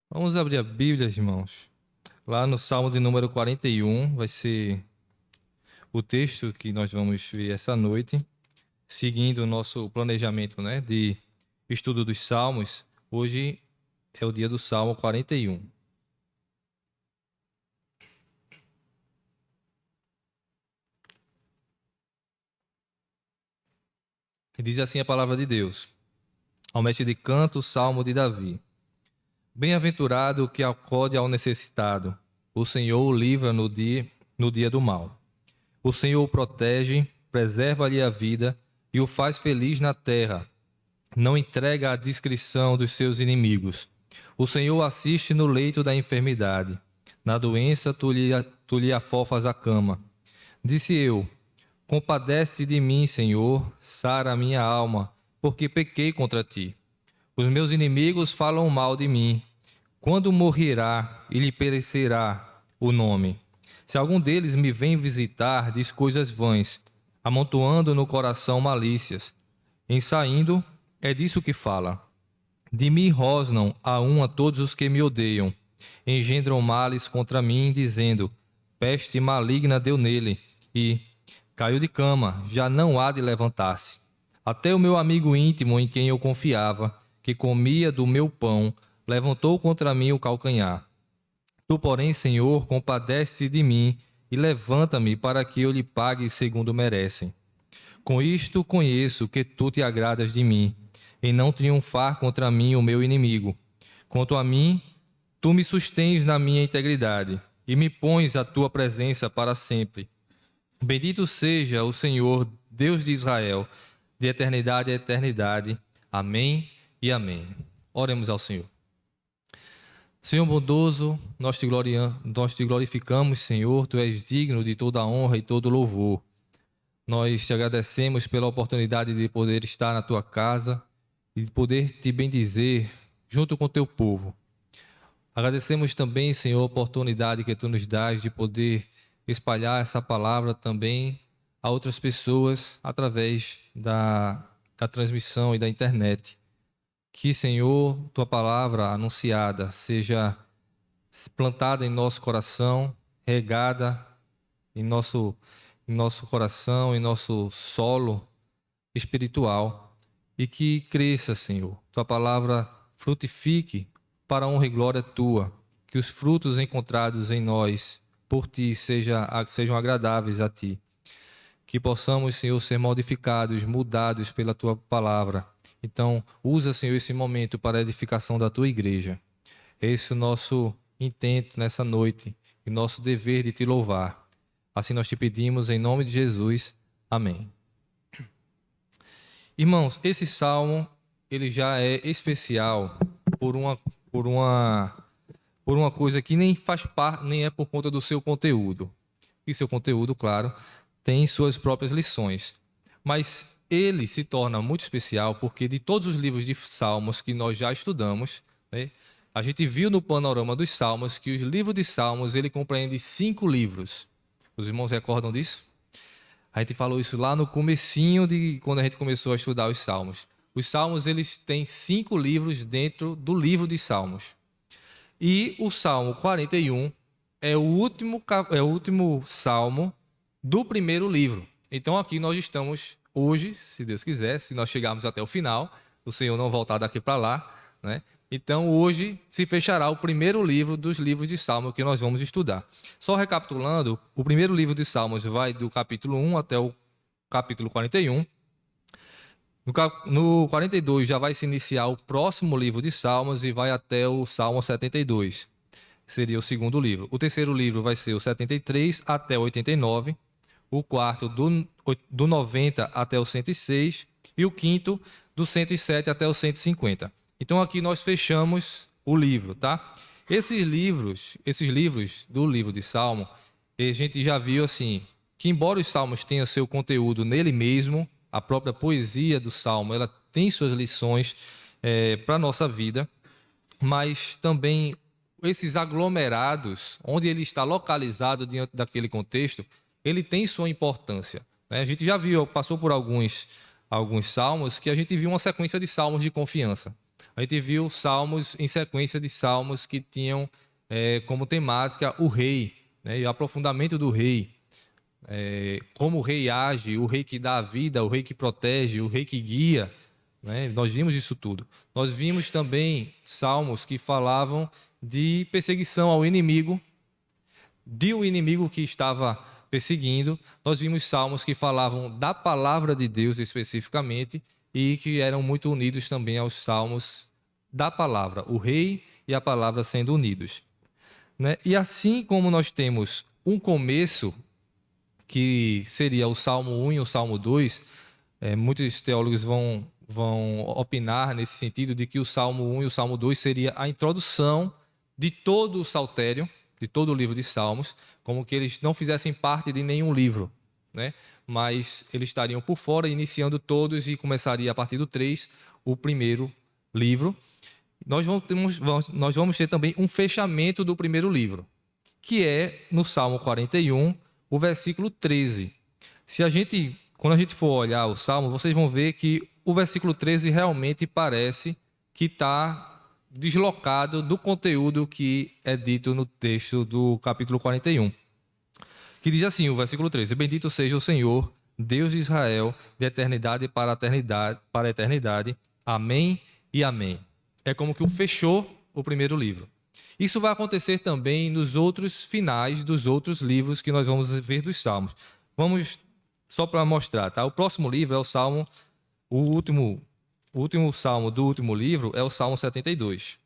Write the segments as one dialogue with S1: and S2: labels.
S1: Vamos abrir a Bíblia, irmãos. Lá no Salmo de número 41, vai ser o texto que nós vamos ver essa noite, seguindo o nosso planejamento, de estudo dos Salmos. Hoje é o dia do Salmo 41. E diz assim a palavra de Deus: ao mestre de canto, Salmo de Davi. Bem-aventurado o que acode ao necessitado. O Senhor o livra no dia do mal. O Senhor o protege, preserva-lhe a vida e o faz feliz na terra. Não entrega à discrição dos seus inimigos. O Senhor assiste no leito da enfermidade. Na doença tu lhe afofas a cama. Disse eu: compadece-te de mim, Senhor, sara a minha alma, porque pequei contra ti. Os meus inimigos falam mal de mim. Quando morrerá e lhe perecerá o nome? Se algum deles me vem visitar, diz coisas vãs, amontoando no coração malícias. Em saindo, é disso que fala. De mim rosnam a todos os que me odeiam. Engendram males contra mim, dizendo: peste maligna deu nele, e caiu de cama, já não há de levantar-se. Até o meu amigo íntimo, em quem eu confiava, que comia do meu pão, levantou contra mim o calcanhar. Tu, porém, Senhor, compadece-te de mim e levanta-me para que eu lhe pague segundo merecem. Com isto conheço que tu te agradas de mim, em não triunfar contra mim o meu inimigo. Quanto a mim, tu me sustens na minha integridade e me pões à tua presença para sempre. Bendito seja o Senhor, Deus de Israel, de eternidade a eternidade. Amém e amém. Oremos ao Senhor. Senhor bondoso, nós te glorificamos, Senhor, tu és digno de toda a honra e todo louvor. Nós te agradecemos pela oportunidade de poder estar na tua casa e de poder te bendizer junto com o teu povo. Agradecemos também, Senhor, a oportunidade que tu nos dás de poder espalhar essa palavra também a outras pessoas através da transmissão e da internet. Que, Senhor, tua palavra anunciada seja plantada em nosso coração, regada em nosso coração, em nosso solo espiritual, e que cresça, Senhor. Tua palavra frutifique para a honra e glória tua, que os frutos encontrados em nós por ti sejam agradáveis a ti. Que possamos, Senhor, ser modificados, mudados pela tua palavra. Então, usa, Senhor, esse momento para a edificação da tua igreja. Esse é o nosso intento nessa noite e nosso dever de te louvar. Assim nós te pedimos em nome de Jesus. Amém. Irmãos, esse salmo ele já é especial por uma coisa que nem faz parte, nem é por conta do seu conteúdo. E seu conteúdo, claro, tem suas próprias lições. Mas ele se torna muito especial porque de todos os livros de salmos que nós já estudamos, a gente viu no panorama dos salmos que os livros de salmos ele compreende 5 livros. Os irmãos recordam disso? A gente falou isso lá no comecinho de quando a gente começou a estudar os salmos. Os salmos eles têm 5 livros dentro do livro de salmos. E o Salmo 41 é o último salmo do primeiro livro. Então aqui nós estamos hoje, se Deus quiser, se nós chegarmos até o final, o Senhor não voltar daqui para lá, né? Então hoje se fechará o primeiro livro dos livros de Salmos que nós vamos estudar. Só recapitulando, o primeiro livro de Salmos vai do capítulo 1 até o capítulo 41. No 42 já vai se iniciar o próximo livro de Salmos e vai até o Salmo 72. Seria o segundo livro. O terceiro livro vai ser o 73 até o 89. O quarto do 90 até o 106. E o quinto do 107 até o 150. Então aqui nós fechamos o livro, tá? Esses livros do livro de Salmo, a gente já viu assim, que embora os salmos tenham seu conteúdo nele mesmo, a própria poesia do salmo, ela tem suas lições para a nossa vida, mas também esses aglomerados, onde ele está localizado diante daquele contexto, ele tem sua importância. A gente já viu, passou por alguns salmos, que a gente viu uma sequência de salmos de confiança. a gente viu salmos em sequência de salmos que tinham como temática o rei, né, e o aprofundamento do rei, como o rei age, o rei que dá a vida, o rei que protege, o rei que guia, né? Nós vimos isso tudo. Nós vimos também salmos que falavam de perseguição ao inimigo, de um inimigo que estava perseguindo. Nós vimos salmos que falavam da palavra de Deus especificamente e que eram muito unidos também aos salmos da palavra, o rei e a palavra sendo unidos, né? E assim como nós temos um começo, que seria o Salmo 1 e o Salmo 2, muitos teólogos vão opinar nesse sentido de que o Salmo 1 e o Salmo 2 seria a introdução de todo o saltério, de todo o livro de Salmos, como que eles não fizessem parte de nenhum livro, né? Mas eles estariam por fora, iniciando todos, e começaria a partir do 3, o primeiro livro. Nós vamos ter também um fechamento do primeiro livro, que é no Salmo 41, o versículo 13. Quando a gente for olhar o Salmo, vocês vão ver que o versículo 13 realmente parece que está deslocado do conteúdo que é dito no texto do capítulo 41. Que diz assim, o versículo 13: Bendito seja o Senhor, Deus de Israel, de eternidade para a eternidade. Amém e amém. É como que fechou o primeiro livro. Isso vai acontecer também nos outros finais dos outros livros que nós vamos ver dos Salmos. Vamos só para mostrar, tá? O próximo livro é o Salmo, o último Salmo do último livro é o Salmo 72,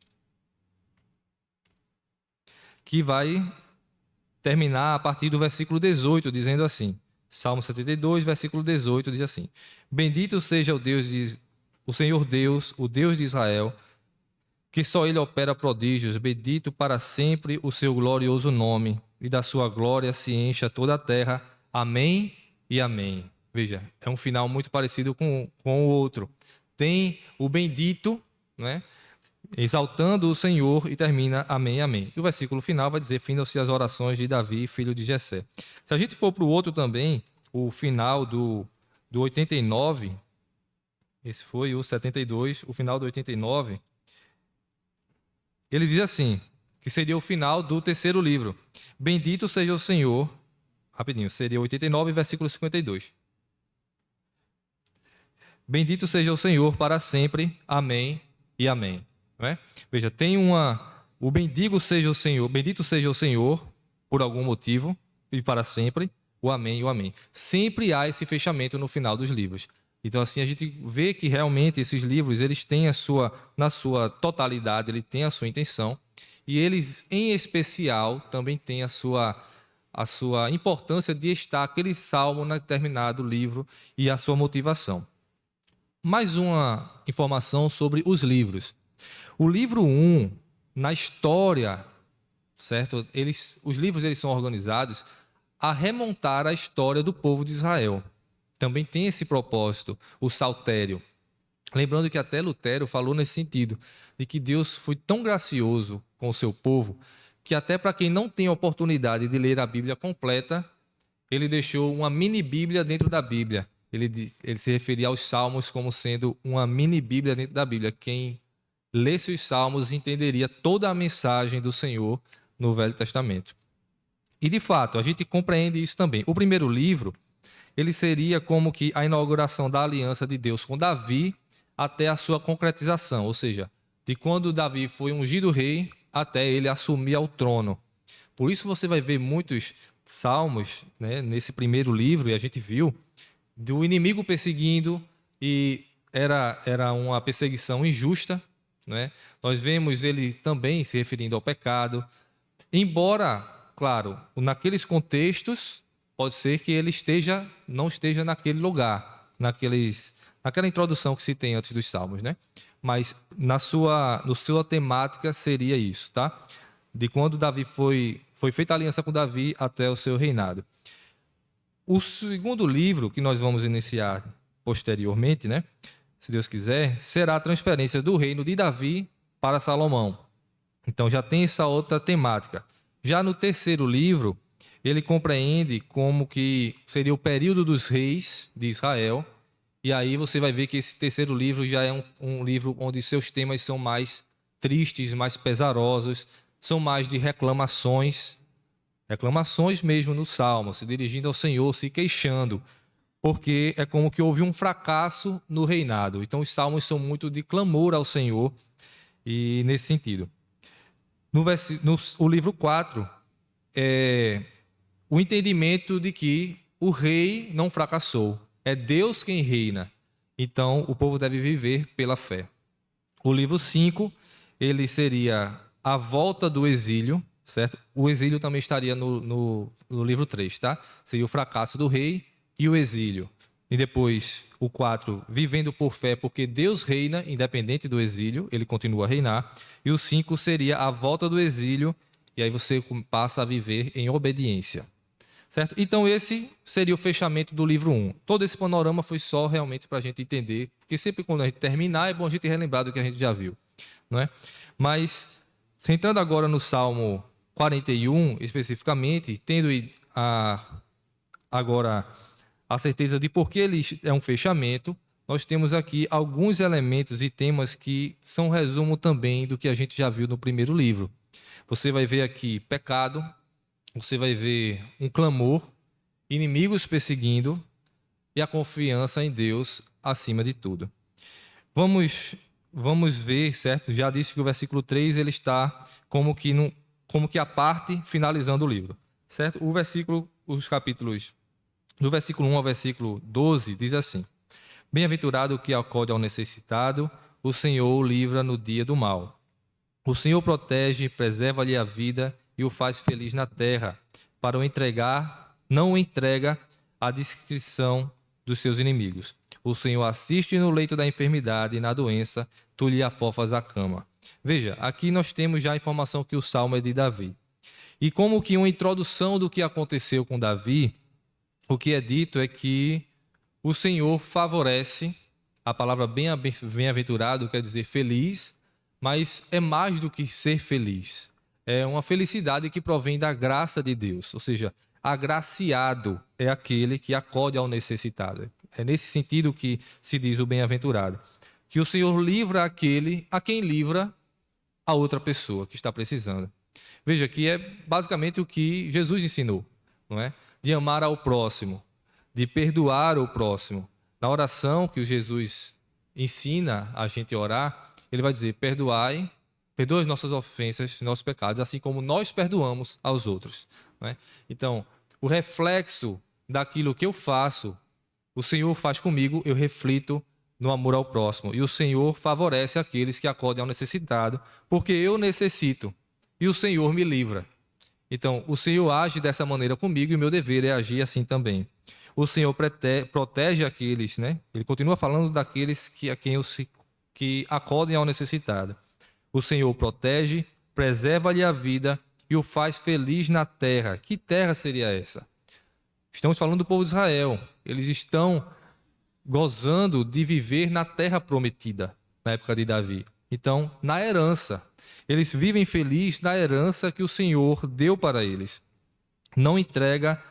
S1: que vai terminar a partir do versículo 18, dizendo assim, Salmo 72, versículo 18, diz assim: Bendito seja o Senhor Deus, o Deus de Israel, que só Ele opera prodígios, bendito para sempre o seu glorioso nome, e da sua glória se encha toda a terra. Amém e amém. Veja, é um final muito parecido com o outro. Tem o bendito, né, exaltando o Senhor, e termina amém, amém. E o versículo final vai dizer: findam-se as orações de Davi, filho de Jessé. Se a gente for para o outro também, o final do 89, esse foi o 72, o final do 89, ele diz assim, que seria o final do terceiro livro. Bendito seja o Senhor, rapidinho, seria 89, versículo 52. Bendito seja o Senhor para sempre, amém e amém. Não é? Veja, tem o bendito seja o Senhor, por algum motivo, e para sempre, o amém e o amém. Sempre há esse fechamento no final dos livros. Então, assim, a gente vê que realmente esses livros, eles têm na sua totalidade, ele tem a sua intenção, e eles, em especial, também têm a sua importância de estar aquele salmo em determinado livro e a sua motivação. Mais uma informação sobre os livros. O livro 1, na história, certo? Os livros eles são organizados a remontar a história do povo de Israel. Também tem esse propósito, o saltério. Lembrando que até Lutero falou nesse sentido, de que Deus foi tão gracioso com o seu povo, que até para quem não tem oportunidade de ler a Bíblia completa, ele deixou uma mini-bíblia dentro da Bíblia. Ele se referia aos Salmos como sendo uma mini-bíblia dentro da Bíblia. Quem lesse os Salmos entenderia toda a mensagem do Senhor no Velho Testamento. E, de fato, a gente compreende isso também. O primeiro livro, ele seria como que a inauguração da aliança de Deus com Davi até a sua concretização, ou seja, de quando Davi foi ungido rei até ele assumir ao trono. Por isso você vai ver muitos salmos, né, nesse primeiro livro, e a gente viu, do inimigo perseguindo, e era uma perseguição injusta, né? Nós vemos ele também se referindo ao pecado, embora, claro, naqueles contextos, pode ser que ele não esteja naquele lugar, naquela introdução que se tem antes dos Salmos, né? Mas na sua temática seria isso, tá? De quando Davi foi feita a aliança com Davi até o seu reinado. O segundo livro que nós vamos iniciar posteriormente, né? Se Deus quiser, será a transferência do reino de Davi para Salomão. Então já tem essa outra temática. Já no terceiro livro, ele compreende como que seria o período dos reis de Israel, E aí você vai ver que esse terceiro livro já é um livro onde seus temas são mais tristes, mais pesarosos, são mais de reclamações mesmo no Salmo, se dirigindo ao Senhor, se queixando, porque é como que houve um fracasso no reinado. Então os salmos são muito de clamor ao Senhor, e nesse sentido. O livro 4 é o entendimento de que o rei não fracassou. É Deus quem reina. Então, o povo deve viver pela fé. O livro 5, ele seria a volta do exílio, certo? O exílio também estaria no livro 3, tá? Seria o fracasso do rei e o exílio. E depois, o 4, vivendo por fé, porque Deus reina, independente do exílio, ele continua a reinar. E o 5 seria a volta do exílio, e aí você passa a viver em obediência. Certo? Então, esse seria o fechamento do livro 1. Todo esse panorama foi só realmente para a gente entender, porque sempre quando a gente terminar, é bom a gente relembrar do que a gente já viu. Não é? Mas, entrando agora no Salmo 41, especificamente, tendo agora a certeza de por que ele é um fechamento, nós temos aqui alguns elementos e temas que são resumo também do que a gente já viu no primeiro livro. Você vai ver aqui pecado, você vai ver um clamor, inimigos perseguindo e a confiança em Deus acima de tudo. Vamos ver, certo? Já disse que o versículo 3 ele está como que a parte finalizando o livro, certo? Os capítulos do versículo 1 ao versículo 12 diz assim: Bem-aventurado o que acode ao necessitado, o Senhor o livra no dia do mal. O Senhor protege, preserva-lhe a vida e o faz feliz na terra, para o entregar, não o entrega à discrição dos seus inimigos. O Senhor assiste no leito da enfermidade e na doença, tu lhe afofas a cama. Veja, aqui nós temos já a informação que o salmo é de Davi. E como que uma introdução do que aconteceu com Davi, o que é dito é que o Senhor favorece, a palavra bem-aventurado quer dizer feliz, mas é mais do que ser feliz. É uma felicidade que provém da graça de Deus, ou seja, agraciado é aquele que acode ao necessitado. É nesse sentido que se diz o bem-aventurado. Que o Senhor livra aquele a quem livra a outra pessoa que está precisando. Veja que é basicamente o que Jesus ensinou, não é? De amar ao próximo, de perdoar o próximo. Na oração que o Jesus ensina a gente a orar, ele vai dizer: perdoa as nossas ofensas, nossos pecados, assim como nós perdoamos aos outros. Não é? Então, o reflexo daquilo que eu faço, o Senhor faz comigo, eu reflito no amor ao próximo. E o Senhor favorece aqueles que acodem ao necessitado, porque eu necessito e o Senhor me livra. Então, o Senhor age dessa maneira comigo e o meu dever é agir assim também. O Senhor protege aqueles, né? Ele continua falando daqueles que acodem ao necessitado. O Senhor protege, preserva-lhe a vida e o faz feliz na terra. Que terra seria essa? Estamos falando do povo de Israel. Eles estão gozando de viver na terra prometida, na época de Davi. Então, na herança. Eles vivem felizes na herança que o Senhor deu para eles. Não entrega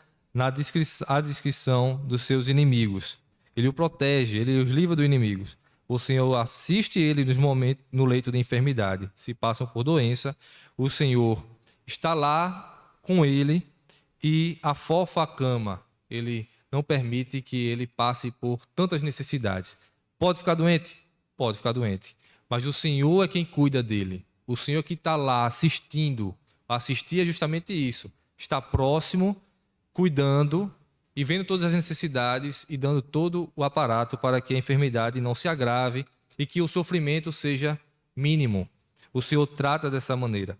S1: à discrição dos seus inimigos. Ele o protege, ele os livra dos inimigos. O Senhor assiste ele no leito de enfermidade. Se passam por doença, o Senhor está lá com ele e afofa a cama. Ele não permite que ele passe por tantas necessidades. Pode ficar doente? Pode ficar doente. Mas o Senhor é quem cuida dele. O Senhor que está lá assistindo. Assistir é justamente isso. Está próximo, cuidando e vendo todas as necessidades e dando todo o aparato para que a enfermidade não se agrave e que o sofrimento seja mínimo. O Senhor trata dessa maneira.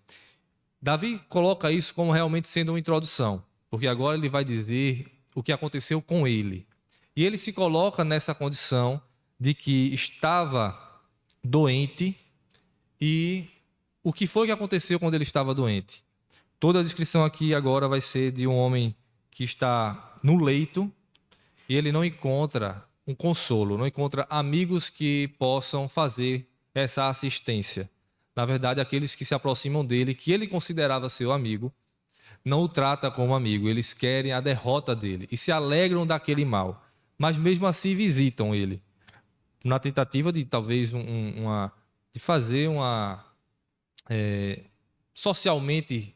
S1: Davi coloca isso como realmente sendo uma introdução, porque agora ele vai dizer o que aconteceu com ele. E ele se coloca nessa condição de que estava doente e o que foi que aconteceu quando ele estava doente. Toda a descrição aqui agora vai ser de um homem que está no leito e ele não encontra um consolo, não encontra amigos que possam fazer essa assistência. Na verdade, aqueles que se aproximam dele, que ele considerava seu amigo, não o trata como amigo, eles querem a derrota dele e se alegram daquele mal. mas mesmo assim visitam ele, na tentativa de talvez de fazer socialmente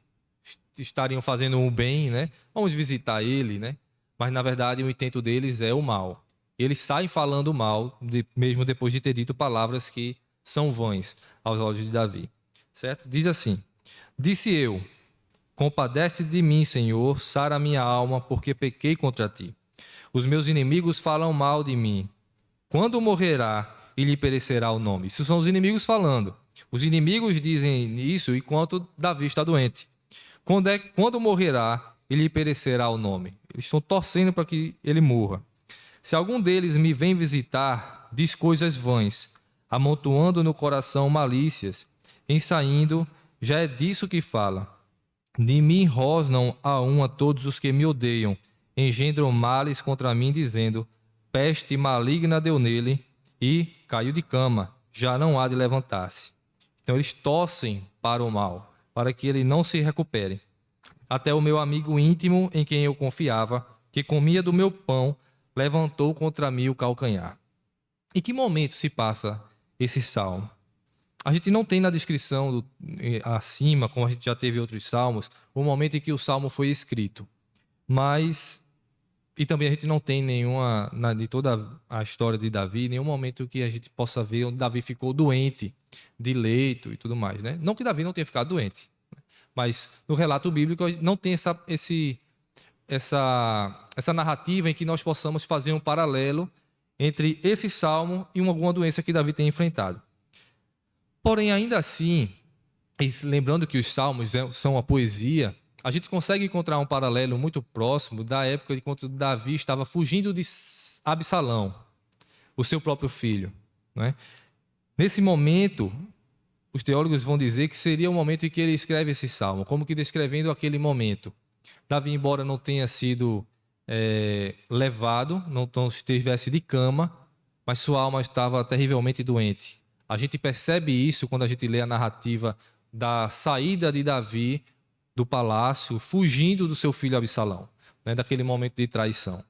S1: estariam fazendo um bem, né? Vamos visitar ele, né? Mas na verdade o intento deles é o mal. Eles saem falando mal, mesmo depois de ter dito palavras que são vãs aos olhos de Davi, certo? Diz assim: disse eu, compadece de mim, Senhor, sara minha alma, porque pequei contra ti. Os meus inimigos falam mal de mim. Quando morrerá e lhe perecerá o nome? Isso são os inimigos falando. Os inimigos dizem isso enquanto Davi está doente. Quando morrerá e lhe perecerá o nome? Eles estão torcendo para que ele morra. Se algum deles me vem visitar, diz coisas vãs, amontoando no coração malícias, ensaindo, já é disso que fala. De mim rosnam a uma todos os que me odeiam, engendram males contra mim, dizendo: peste maligna deu nele e caiu de cama, já não há de levantar-se. Então eles torcem para o mal, para que ele não se recupere. Até o meu amigo íntimo, em quem eu confiava, que comia do meu pão, levantou contra mim o calcanhar. Em que momento se passa esse salmo? A gente não tem na descrição acima, como a gente já teve outros salmos, o momento em que o salmo foi escrito. Mas, e também a gente não tem de toda a história de Davi, nenhum momento que a gente possa ver onde Davi ficou doente, de leito e tudo mais, né? Não que Davi não tenha ficado doente, mas no relato bíblico não tem essa narrativa em que nós possamos fazer um paralelo entre esse salmo e alguma doença que Davi tem enfrentado. Porém, ainda assim, lembrando que os salmos são uma poesia, a gente consegue encontrar um paralelo muito próximo da época de quando Davi estava fugindo de Absalão, o seu próprio filho, né? Nesse momento, os teólogos vão dizer que seria o momento em que ele escreve esse salmo, como que descrevendo aquele momento. Davi, embora não tenha sido levado, não estivesse de cama, mas sua alma estava terrivelmente doente. A gente percebe isso quando a gente lê a narrativa da saída de Davi do palácio, fugindo do seu filho Absalão, né, daquele momento de traição.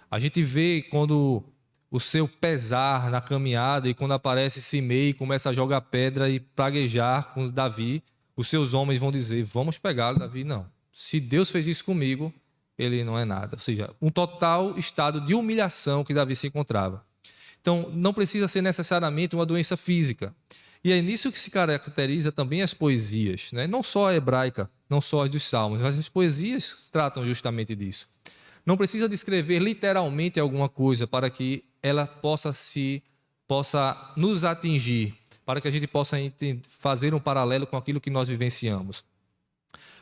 S1: A gente vê quando o seu pesar na caminhada e quando aparece Simei e começa a jogar pedra e praguejar com Davi, os seus homens vão dizer: vamos pegá-lo. Davi: não. Se Deus fez isso comigo, ele não é nada. Ou seja, um total estado de humilhação que Davi se encontrava. Então, não precisa ser necessariamente uma doença física. E é nisso que se caracteriza também as poesias, né? Não só a hebraica, não só as dos salmos, mas as poesias tratam justamente disso. Não precisa descrever literalmente alguma coisa para que ela possa nos atingir, para que a gente possa fazer um paralelo com aquilo que nós vivenciamos.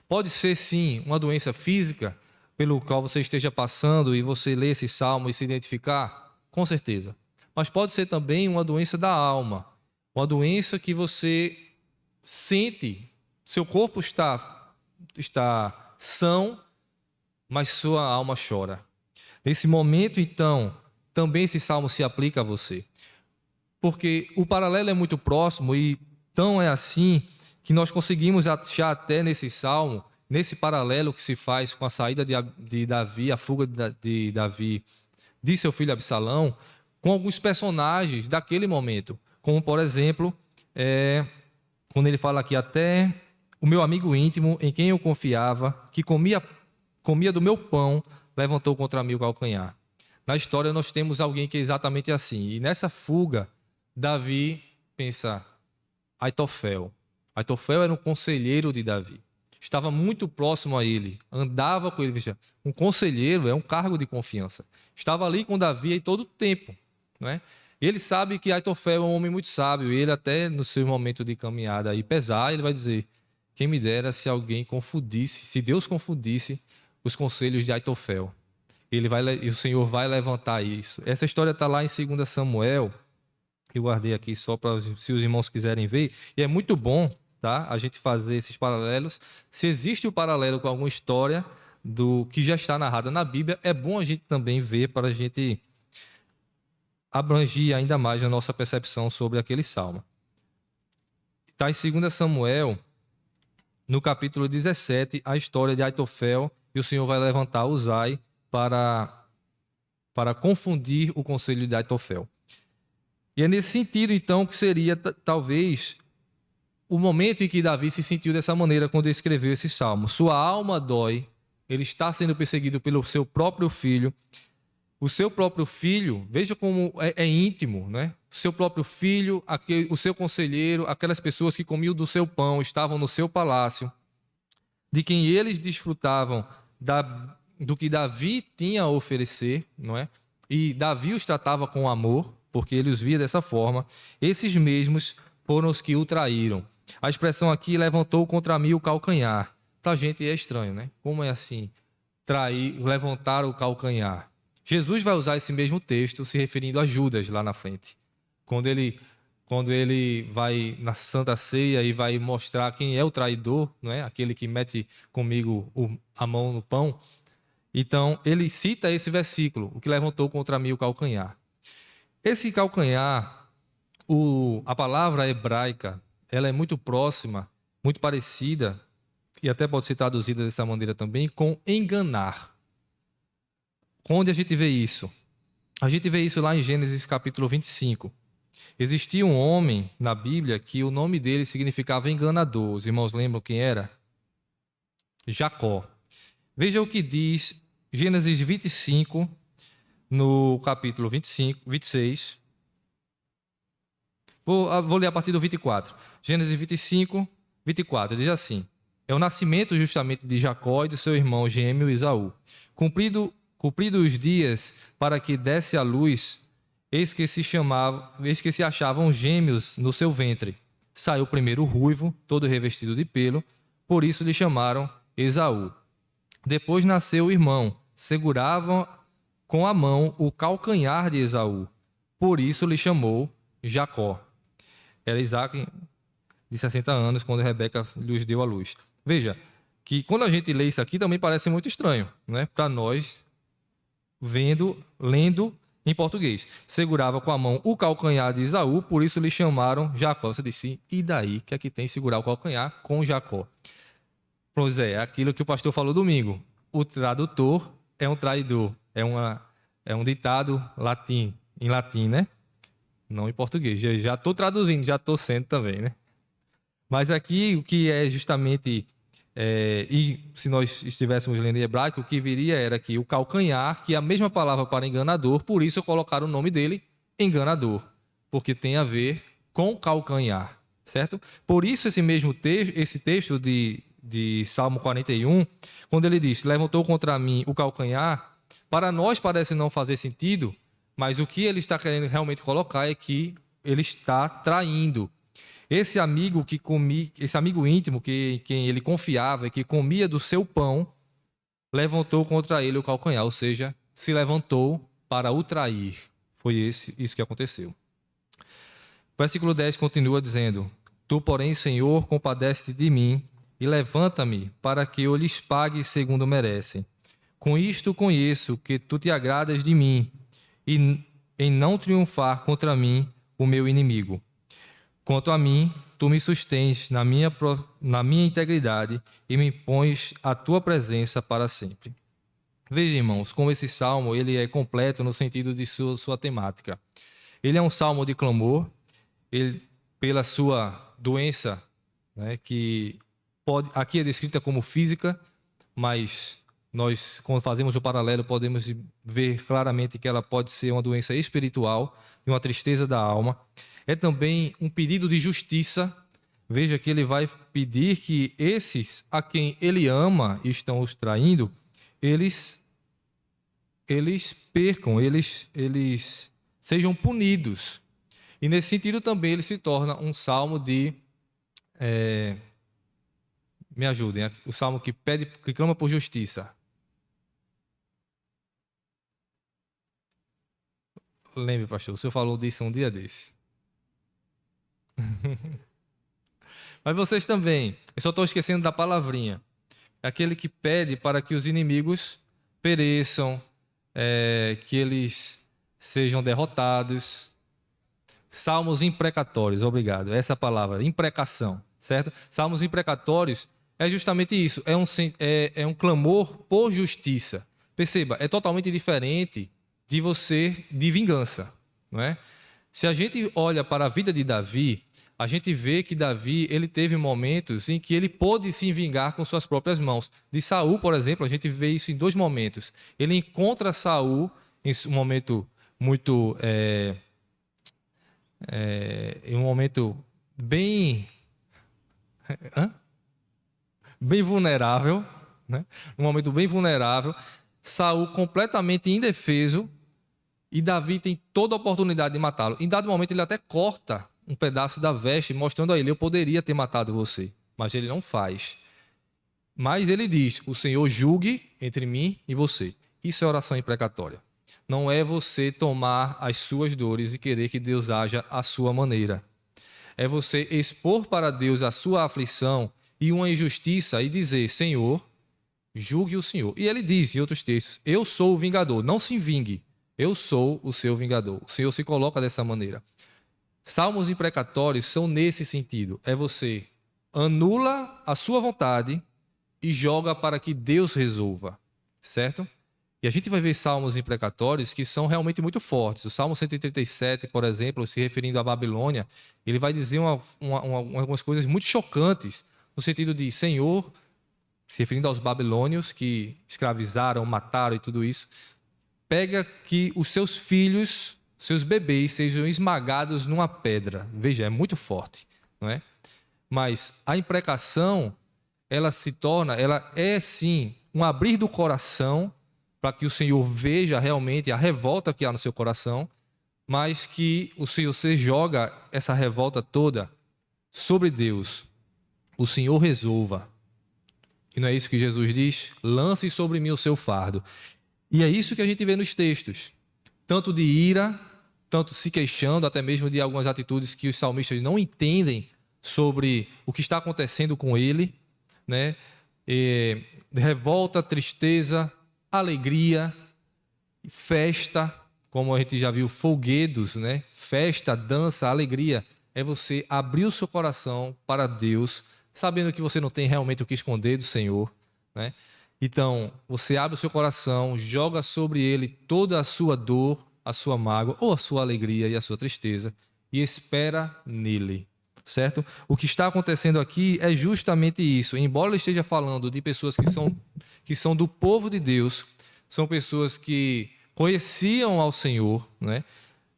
S1: Pode ser, sim, uma doença física pelo qual você esteja passando e você lê esse salmo e se identificar, com certeza. Mas pode ser também uma doença da alma, uma doença que você sente, seu corpo está são, mas sua alma chora. Nesse momento, então, também esse salmo se aplica a você. Porque o paralelo é muito próximo e tão é assim que nós conseguimos achar até nesse salmo, nesse paralelo que se faz com a saída de Davi, a fuga de Davi de seu filho Absalão, com alguns personagens daquele momento, como, por exemplo, quando ele fala aqui: até o meu amigo íntimo, em quem eu confiava, que comia do meu pão, levantou contra mim o calcanhar. Na história nós temos alguém que é exatamente assim, e nessa fuga, Davi pensa: Aitofel. Aitofel era um conselheiro de Davi, estava muito próximo a ele, andava com ele. Um conselheiro é um cargo de confiança, estava ali com Davi em todo o tempo, não é? E ele sabe que Aitofel é um homem muito sábio, e ele até no seu momento de caminhada e pesar, ele vai dizer: quem me dera se alguém confundisse, se Deus confundisse os conselhos de Aitofel. E o Senhor vai levantar isso. Essa história está lá em 2 Samuel, que eu guardei aqui só para se os irmãos quiserem ver, e é muito bom, tá, a gente fazer esses paralelos. Se existe o paralelo com alguma história do que já está narrada na Bíblia, é bom a gente também ver para a gente abrangir ainda mais a nossa percepção sobre aquele salmo. Está em 2 Samuel, no capítulo 17, a história de Aitofel, e o Senhor vai levantar Uzai para para confundir o conselho de Aitofel. E é nesse sentido, então, que seria talvez o momento em que Davi se sentiu dessa maneira quando escreveu esse salmo. Sua alma dói, ele está sendo perseguido pelo seu próprio filho. O seu próprio filho, veja como é íntimo, né? O seu próprio filho, o seu conselheiro, aquelas pessoas que comiam do seu pão, estavam no seu palácio, de quem eles desfrutavam do que Davi tinha a oferecer, não é? E Davi os tratava com amor, porque ele os via dessa forma. Esses mesmos foram os que o traíram. A expressão aqui, levantou contra mim o calcanhar. Para a gente é estranho, né? Como é assim? Trair, levantar o calcanhar. Jesus vai usar esse mesmo texto se referindo a Judas lá na frente. Quando ele vai na Santa Ceia e vai mostrar quem é o traidor, não é? Aquele que mete comigo a mão no pão. Então, ele cita esse versículo, o que levantou contra mim o calcanhar. Esse calcanhar, a palavra hebraica, ela é muito próxima, muito parecida, e até pode ser traduzida dessa maneira também, com enganar. Onde a gente vê isso? A gente vê isso lá em Gênesis capítulo 25. Existia um homem na Bíblia que o nome dele significava enganador. Os irmãos lembram quem era? Jacó. Veja o que diz Gênesis 25, no capítulo 26. Vou ler a partir do 24. Gênesis 25, 24. Diz assim: é o nascimento justamente de Jacó e de seu irmão gêmeo Esaú. Cumprido os dias para que desse à luz, eis que se achavam gêmeos no seu ventre. Saiu primeiro ruivo, todo revestido de pelo, por isso lhe chamaram Esaú. Depois nasceu o irmão, segurava com a mão o calcanhar de Esaú, por isso lhe chamou Jacó. Era Isaac de 60 anos quando Rebeca lhes deu à luz. Veja que quando a gente lê isso aqui também parece muito estranho, né? Para nós, lendo em português. Segurava com a mão o calcanhar de Esaú, por isso lhe chamaram Jacó. Você disse, e daí? Que aqui tem segurar o calcanhar com Jacó? Pois é aquilo que o pastor falou domingo. O tradutor é um traidor. É um ditado em latim, né? Não em português. Já estou traduzindo, já estou sendo também, né? Mas aqui o que é justamente... e se nós estivéssemos lendo em hebraico, o que viria era que o calcanhar, que é a mesma palavra para enganador, por isso colocaram o nome dele enganador, porque tem a ver com calcanhar, certo? Por isso esse texto de Salmo 41, quando ele diz, levantou contra mim o calcanhar, para nós parece não fazer sentido, mas o que ele está querendo realmente colocar é que ele está traindo. Esse amigo íntimo, quem ele confiava e que comia do seu pão, levantou contra ele o calcanhar, ou seja, se levantou para o trair. Foi isso que aconteceu. O versículo 10 continua dizendo, tu, porém, Senhor, compadece-te de mim e levanta-me para que eu lhes pague segundo merecem. Com isto conheço que tu te agradas de mim e em não triunfar contra mim o meu inimigo. Quanto a mim, tu me sustens na minha integridade e me pões à tua presença para sempre. Veja, irmãos, como esse salmo ele é completo no sentido de sua temática. Ele é um salmo de clamor, pela sua doença, né, que aqui é descrita como física, mas nós, quando fazemos o paralelo, podemos ver claramente que ela pode ser uma doença espiritual e uma tristeza da alma. É também um pedido de justiça. Veja que ele vai pedir que esses a quem ele ama e estão os traindo, eles percam, eles sejam punidos. E nesse sentido também ele se torna um salmo de... me ajudem, o salmo que clama por justiça. Lembre, pastor, o senhor falou disso um dia desse. Mas vocês também, eu só estou esquecendo da palavrinha. É aquele que pede para que os inimigos pereçam, que eles sejam derrotados. Salmos imprecatórios, obrigado. Essa palavra, imprecação, certo? Salmos imprecatórios é justamente isso, é um clamor por justiça. Perceba, é totalmente diferente de vingança, não é? Se a gente olha para a vida de Davi, a gente vê que Davi, ele teve momentos em que ele pôde se vingar com suas próprias mãos. De Saul, por exemplo, a gente vê isso em 2 momentos. Ele encontra Saul em um momento muito, em um momento bem, bem vulnerável, né? Um momento bem vulnerável. Saul completamente indefeso e Davi tem toda a oportunidade de matá-lo. Em dado momento ele até corta um pedaço da veste, mostrando a ele: eu poderia ter matado você, mas ele não faz. Mas ele diz: o Senhor julgue entre mim e você. Isso é oração imprecatória. Não é você tomar as suas dores e querer que Deus haja à sua maneira. É você expor para Deus a sua aflição e uma injustiça e dizer: Senhor, julgue o Senhor. E ele diz em outros textos: eu sou o vingador, não se vingue. Eu sou o seu vingador. O Senhor se coloca dessa maneira. Salmos imprecatórios são nesse sentido. É você anula a sua vontade e joga para que Deus resolva. Certo? E a gente vai ver salmos imprecatórios que são realmente muito fortes. O Salmo 137, por exemplo, se referindo à Babilônia, ele vai dizer algumas coisas muito chocantes, no sentido de: Senhor, se referindo aos babilônios que escravizaram, mataram e tudo isso, pega que os seus filhos, seus bebês, sejam esmagados numa pedra. Veja, é muito forte, não é? Mas a imprecação, ela é sim um abrir do coração para que o Senhor veja realmente a revolta que há no seu coração, mas que o Senhor se joga essa revolta toda sobre Deus. O Senhor resolva. E não é isso que Jesus diz? Lance sobre mim o seu fardo. E é isso que a gente vê nos textos, tanto de ira, tanto se queixando, até mesmo de algumas atitudes que os salmistas não entendem sobre o que está acontecendo com ele, né? Revolta, tristeza, alegria, festa, como a gente já viu, folguedos, né? Festa, dança, alegria. É você abrir o seu coração para Deus, sabendo que você não tem realmente o que esconder do Senhor, né? Então, você abre o seu coração, joga sobre ele toda a sua dor, a sua mágoa, ou a sua alegria e a sua tristeza, e espera nele, certo? O que está acontecendo aqui é justamente isso. Embora ele esteja falando de pessoas que são do povo de Deus, são pessoas que conheciam ao Senhor, né?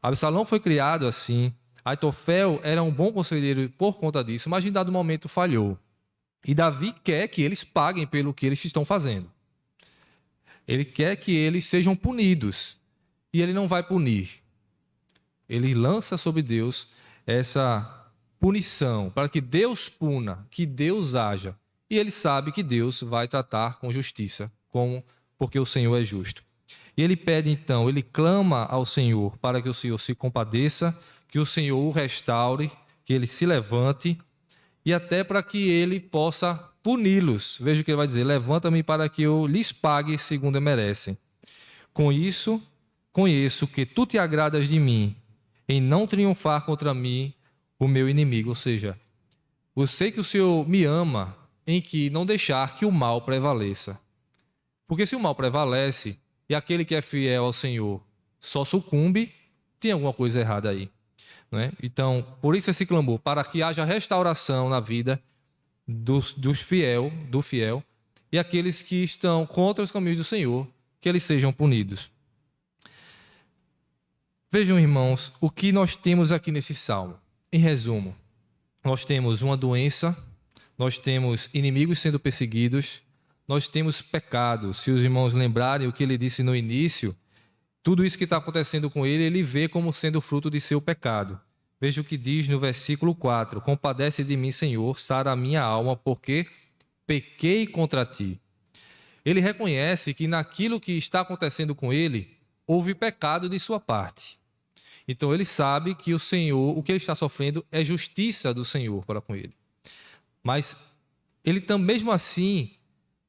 S1: Absalão foi criado assim. Aitofel era um bom conselheiro por conta disso, mas em dado momento falhou. E Davi quer que eles paguem pelo que eles estão fazendo. Ele quer que eles sejam punidos. E ele não vai punir. Ele lança sobre Deus essa punição, para que Deus puna, que Deus haja. E ele sabe que Deus vai tratar com justiça, porque o Senhor é justo. E ele pede então, ele clama ao Senhor para que o Senhor se compadeça, que o Senhor o restaure, que ele se levante, e até para que ele possa puni-los. Veja o que ele vai dizer: levanta-me para que eu lhes pague segundo merecem. Com isso, conheço que tu te agradas de mim, em não triunfar contra mim o meu inimigo. Ou seja, eu sei que o Senhor me ama em que não deixar que o mal prevaleça. Porque se o mal prevalece e aquele que é fiel ao Senhor só sucumbe, tem alguma coisa errada aí. Né? Então, por isso esse clamor, para que haja restauração na vida do fiel, e aqueles que estão contra os caminhos do Senhor, que eles sejam punidos. Vejam, irmãos, o que nós temos aqui nesse salmo. Em resumo, nós temos uma doença, nós temos inimigos sendo perseguidos, nós temos pecado. Se os irmãos lembrarem o que ele disse no início, tudo isso que está acontecendo com ele, ele vê como sendo fruto de seu pecado. Veja o que diz no versículo 4. Compadece de mim, Senhor, sara a minha alma, porque pequei contra ti. Ele reconhece que naquilo que está acontecendo com ele, houve pecado de sua parte. Então ele sabe que o Senhor, o que ele está sofrendo é justiça do Senhor para com ele. Mas ele também, mesmo assim,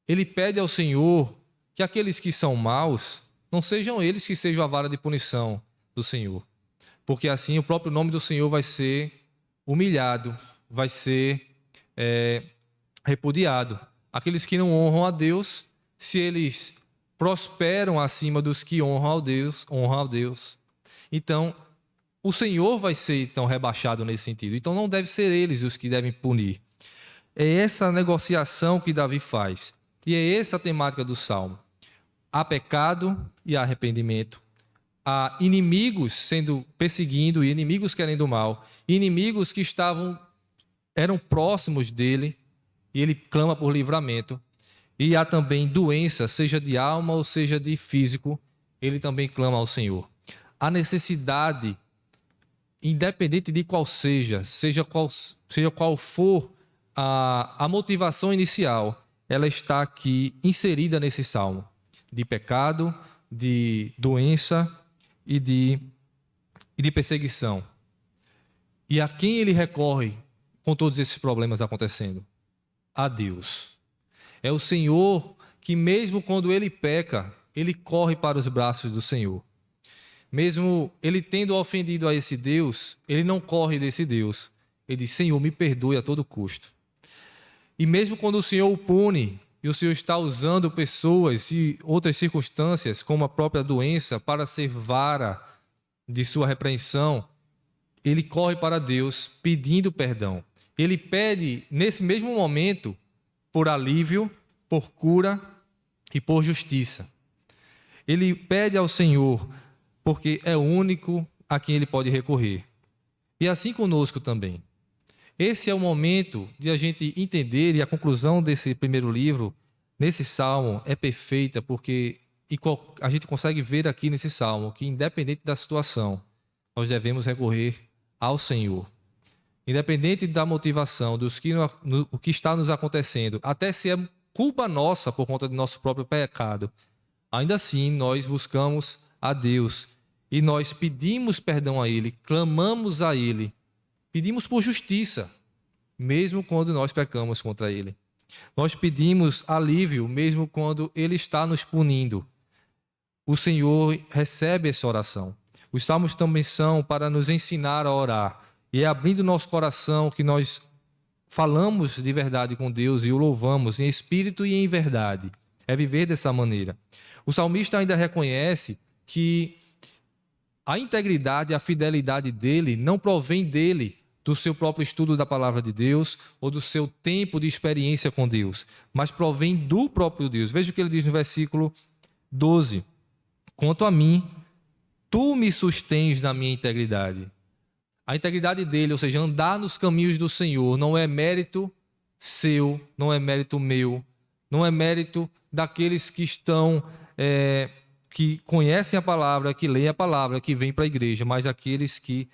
S1: ele pede ao Senhor que aqueles que são maus, não sejam eles que sejam a vara de punição do Senhor. Porque assim o próprio nome do Senhor vai ser humilhado, vai ser repudiado. Aqueles que não honram a Deus, se eles prosperam acima dos que honram a Deus. Então, o Senhor vai ser então rebaixado nesse sentido. Então, não deve ser eles os que devem punir. É essa negociação que Davi faz. E é essa a temática do Salmo. Há pecado e há arrependimento. Há inimigos sendo perseguindo e inimigos querendo mal. Inimigos que eram próximos dele e ele clama por livramento. E há também doença, seja de alma ou seja de físico, ele também clama ao Senhor. A necessidade, independente de qual seja qual for a motivação inicial, ela está aqui inserida nesse salmo, de pecado, de doença e de perseguição. E a quem ele recorre com todos esses problemas acontecendo? A Deus. É o Senhor que, mesmo quando ele peca, ele corre para os braços do Senhor. Mesmo ele tendo ofendido a esse Deus, ele não corre desse Deus. Ele diz: Senhor, me perdoe a todo custo. E mesmo quando o Senhor o pune, e o Senhor está usando pessoas e outras circunstâncias, como a própria doença, para ser vara de sua repreensão, ele corre para Deus pedindo perdão. Ele pede, nesse mesmo momento, por alívio, por cura e por justiça. Ele pede ao Senhor porque é o único a quem ele pode recorrer. E assim conosco também. Esse é o momento de a gente entender, e a conclusão desse primeiro livro, nesse salmo, é perfeita, porque a gente consegue ver aqui nesse salmo que, independente da situação, nós devemos recorrer ao Senhor. Independente da motivação, o que está nos acontecendo, até se é culpa nossa por conta do nosso próprio pecado, ainda assim nós buscamos a Deus e nós pedimos perdão a Ele, clamamos a Ele, pedimos por justiça, mesmo quando nós pecamos contra Ele. Nós pedimos alívio, mesmo quando Ele está nos punindo. O Senhor recebe essa oração. Os salmos também são para nos ensinar a orar. E é abrindo nosso coração que nós falamos de verdade com Deus e o louvamos em espírito e em verdade. É viver dessa maneira. O salmista ainda reconhece que a integridade, a fidelidade dele não provém dele, do seu próprio estudo da palavra de Deus ou do seu tempo de experiência com Deus, mas provém do próprio Deus. Veja o que ele diz no versículo 12. Quanto a mim, tu me sustens na minha integridade. A integridade dele, ou seja, andar nos caminhos do Senhor, não é mérito seu, não é mérito meu, não é mérito daqueles que que conhecem a palavra, que leem a palavra, que vêm para a igreja, mas aqueles que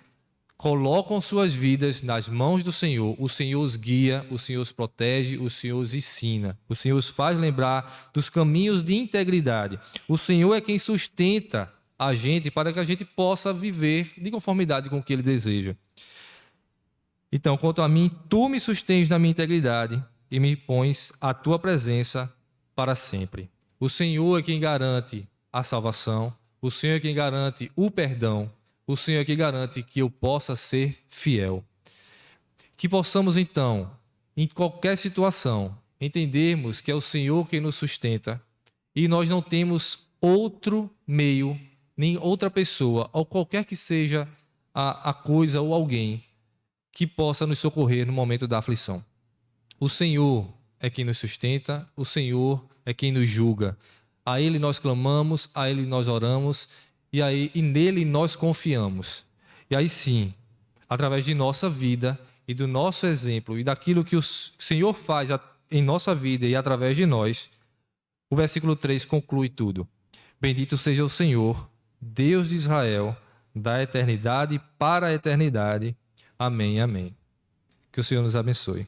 S1: colocam suas vidas nas mãos do Senhor. O Senhor os guia, o Senhor os protege, o Senhor os ensina, o Senhor os faz lembrar dos caminhos de integridade. O Senhor é quem sustenta a gente para que a gente possa viver de conformidade com o que Ele deseja. Então, quanto a mim, tu me sustens na minha integridade e me pões à tua presença para sempre. O Senhor é quem garante a salvação, o Senhor é quem garante o perdão, o Senhor é quem garante que eu possa ser fiel. Que possamos, então, em qualquer situação, entendermos que é o Senhor quem nos sustenta e nós não temos outro meio, nem outra pessoa, ou qualquer que seja a coisa ou alguém que possa nos socorrer no momento da aflição. O Senhor é quem nos sustenta, o Senhor é quem nos julga. A Ele nós clamamos, a Ele nós oramos e nele nós confiamos. E aí sim, através de nossa vida e do nosso exemplo e daquilo que o Senhor faz em nossa vida e através de nós, o versículo 3 conclui tudo. Bendito seja o Senhor, Deus de Israel, da eternidade para a eternidade. Amém, amém. Que o Senhor nos abençoe.